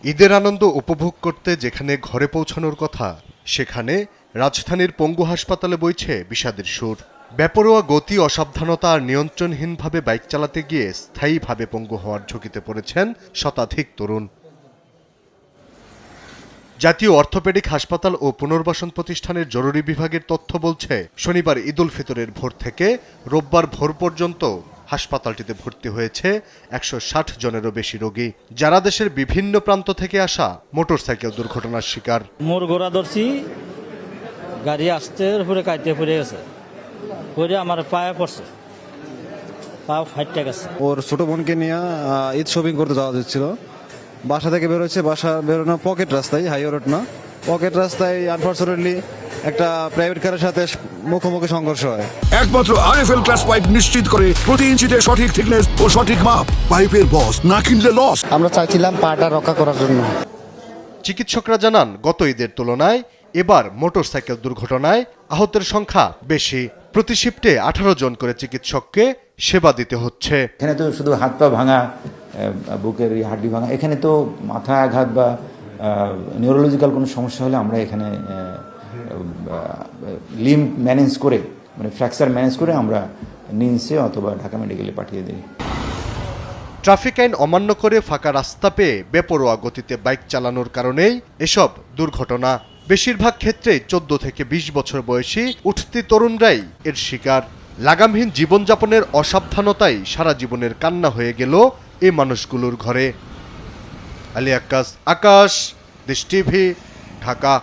ঈদের আনন্দ উপভোগ করতে যেখানে ঘরে পৌঁছানোর কথা, সেখানে রাজধানীর পঙ্গু হাসপাতালে বইছে বিষাদের সুর। বেপরোয়া গতি, অসাবধানতা আর নিয়ন্ত্রণহীনভাবে বাইক চালাতে গিয়ে স্থায়ীভাবে পঙ্গু হওয়ার ঝুঁকিতে পড়েছেন শতাধিক তরুণ। জাতীয় অর্থোপেডিক হাসপাতাল ও পুনর্বাসন প্রতিষ্ঠানের জরুরি বিভাগের তথ্য বলছে, শনিবার ঈদ উল ফিতরের ভোর থেকে রোববার ভোর পর্যন্ত হাসপাতালটিতে ভর্তি হয়েছে 160 জনেরও বেশি রোগী, যারা দেশের বিভিন্ন প্রান্ত থেকে আসা মোটরসাইকেল দুর্ঘটনার শিকার। মোর গোড়া ধরছি, গাড়ি আসতে পরে কাইতে পড়ে গেছে, পরে আমার পায়ে পড়ছে, পা ফাইটটা গেছে। ওর ছোট বোনকে নিয়ে ঈদ শপিং করতে যাওয়া যাচ্ছিল। বাসা থেকে বেরোচ্ছে, বাসা বেরোনো পকেট রাস্তায়, হাইওয়ে রোড না, পকেট রাস্তায় আনফরচুনেটলি একটা প্রাইভেট কারের সাথে মুখোমুখি সংঘর্ষ হয়। একমাত্র আরএফএল ক্লাস পাইপ নিশ্চিত করে প্রতি ইঞ্চিতে সঠিক থিকনেস ও সঠিক মাপ। পাইপের বস, না কিনলে লস। আমরা চাইছিলাম পাটা রক্ষা করার জন্য। চিকিৎসকরা জানান, গত ঈদের তুলনায় এবার মোটরসাইকেল দুর্ঘটনায় আহতের সংখ্যা বেশি। প্রতি শিফটে 18 জন করে চিকিৎসককে সেবা দিতে হচ্ছে। এখানে তো শুধু হাত পা ভাঙা, বুকের হাড্ডি ভাঙা, এখানে তো মাথা আঘাত বা নিউরোলজিক্যাল কোনো সমস্যা হলে আমরা এখানে লিম্ব ম্যানেজ করে, মানে ফ্র্যাকচার ম্যানেজ করে আমরা নিমসে অথবা ঢাকা মেডিকেলে পাঠিয়ে দিই। ট্রাফিক আইন অমান্য করে ফাঁকা রাস্তা পেয়ে বেপরোয়া গতিতে বাইক চালানোর কারণেই এসব দুর্ঘটনা। বেশিরভাগ ক্ষেত্রেই 14 থেকে 20 বছর বয়সী উঠতি তরুণরাই এর শিকার। লাগামহীন জীবনযাপনের অসাবধানতাই সারা জীবনের কান্না হয়ে গেল এই মানুষগুলোর ঘরে। আলী আক্কাস, আকাশ, দেশ টিভি, ঢাকা।